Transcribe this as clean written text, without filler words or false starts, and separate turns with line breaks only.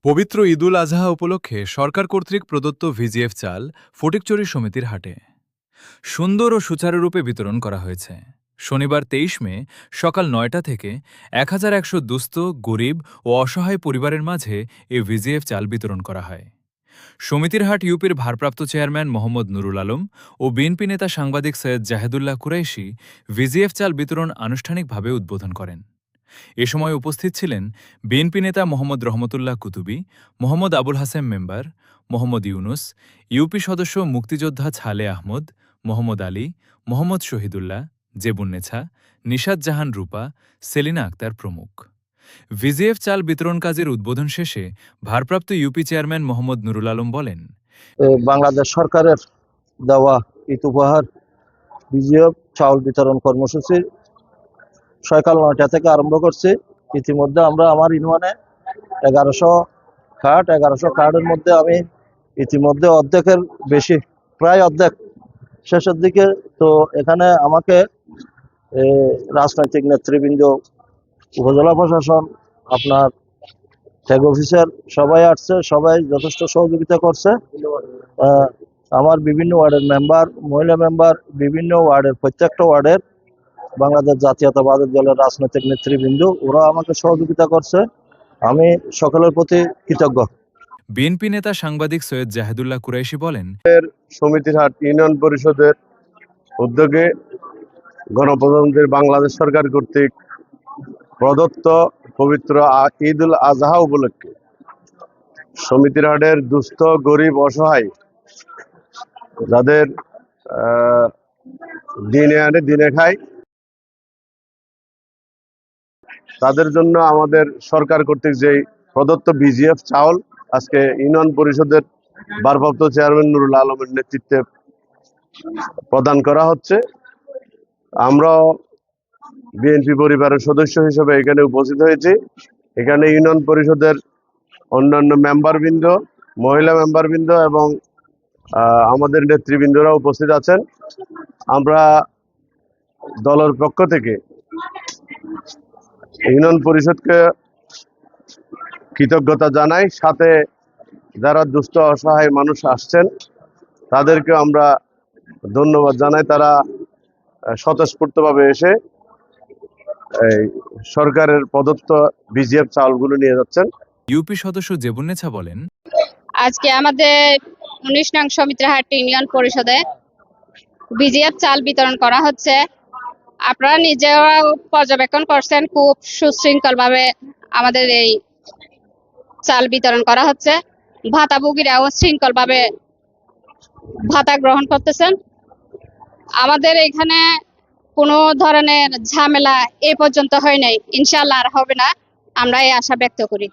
পবিত্র ঈদুল আজহা উপলক্ষে সরকার কর্তৃক প্রদত্ত ভিজিএফ চাল ফটিকচুরি সমিতির হাটে সুন্দর ও সুচারুরূপে বিতরণ করা হয়েছে। শনিবার ২৩ মে সকাল ৯টা থেকে ১,১০০ দুস্থ, গরিব ও অসহায় পরিবারের মাঝে এ ভিজিএফ চাল বিতরণ করা হয়। সমিতির হাট ইউপির ভারপ্রাপ্ত চেয়ারম্যান মোহাম্মদ নুরুল আলম ও বিএনপি নেতা সাংবাদিক সৈয়দ জাহেদুল্লাহ কুরাইশি ভিজিএফ চাল বিতরণ আনুষ্ঠানিকভাবে উদ্বোধন করেন। এ সময় উপস্থিত ছিলেন বিএনপি নেতা মোহাম্মদ রহমতুল্লাহ কুতুবী, মোহাম্মদ আবুল হাসেম মেম্বার, মোহাম্মদ ইউনুস, ইউপি সদস্য মুক্তিযোদ্ধা ছালে আহমদ, মোহাম্মদ আলী, মোহাম্মদ শহীদুল্লাহ, জেবুন্নেছা, নিশাত জাহান রূপা, সেলিনা আক্তার প্রমুখ। ভিজিএফ চাল বিতরণ কাজের উদ্বোধন শেষে ভারপ্রাপ্ত ইউপি চেয়ারম্যান মোহাম্মদ নুরুল আলম বলেন,
বাংলাদেশ সরকারের দেওয়া ঈদ উপহার বিজিএফ চাউল বিতরণ কর্মসূচি সকাল ৯টা থেকে আরম্ভ করছি। ইতিমধ্যে আমরা আমার ইউনিয়নে ১১০০ কার্ডের মধ্যে আমি ইতিমধ্যে অর্ধেকের বেশি, প্রায় অর্ধেক শেষের দিকে। তো এখানে আমাকে রাজনৈতিক নেতৃবৃন্দ, উপজেলা প্রশাসন, আপনার ট্যাগ অফিসার সবাই আসছে, সবাই যথেষ্ট সহযোগিতা করছে। আমার বিভিন্ন ওয়ার্ডের মেম্বার, মহিলা মেম্বার, বিভিন্ন ওয়ার্ডের প্রত্যেকটা ওয়ার্ডের বাংলাদেশ জাতীয়তাবাদী দলের রাজনৈতিক নেতৃবৃন্দ, ওরা আমাকে সহযোগিতা করছে। আমি সকলের প্রতি কৃতজ্ঞ।
বিএনপি নেতা সাংবাদিক সৈয়দ জাহেদুল্লাহ কুরাইশি বলেন,
সমিতির হাট ইউনিয়ন পরিষদের উদ্যোগে গণপ্রজাতন্ত্রী বাংলাদেশ সরকার কর্তৃক প্রদত্ত পবিত্র ঈদুল আজহা উপলক্ষে সমিতির হাটের দুস্থ, গরিব, অসহায়, যাদের দিনে আনে দিনে খায়, তাদের জন্য আমাদের সরকার কর্তৃক যে প্রদত্ত বিজিএফ চাউল আজকে ইউনিয়ন পরিষদের ভারপ্রাপ্ত চেয়ারম্যান নুরুল আলমের নেতৃত্বে প্রদান করা হচ্ছে। আমরা বিএনপি পরিবারের সদস্য হিসেবে এখানে উপস্থিত হয়েছি। এখানে ইউনিয়ন পরিষদের অন্যান্য মেম্বারবৃন্দ, মহিলা মেম্বারবৃন্দ এবং আমাদের নেতৃবৃন্দরা উপস্থিত আছেন। আমরা দলের পক্ষ থেকে ইউনিয়ন পরিষদকে কৃতজ্ঞতা জানাই, সাথে যারা দুস্থ অসহায় মানুষ আসছেন তাদেরকে আমরা ধন্যবাদ জানাই। তারা স্বতঃস্ফূর্তভাবে এসে এই সরকারের প্রদত্ত বিজিএফ চাউলগুলো নিয়ে যাচ্ছেন।
ইউপি সদস্য জেবুন্নেছা বলেন,
আজকে আমাদের ১৯ নং সমিতির হাট ইউনিয়ন পরিষদে বিজিএফ চাল বিতরণ করা হচ্ছে। আপনারা নিজেরা পর্যবেক্ষণ করছেন, খুব সুশৃঙ্খল ভাবে আমাদের এই চাল বিতরণ করা হচ্ছে। ভাতাভোগীরাও শৃঙ্খল ভাবে ভাতা গ্রহণ করতেছেন। আমাদের এখানে কোনো ধরনের ঝামেলা এ পর্যন্ত হয় নাই, ইনশাআল্লাহ আর হবে না, আমরা এই আশা ব্যক্ত করি।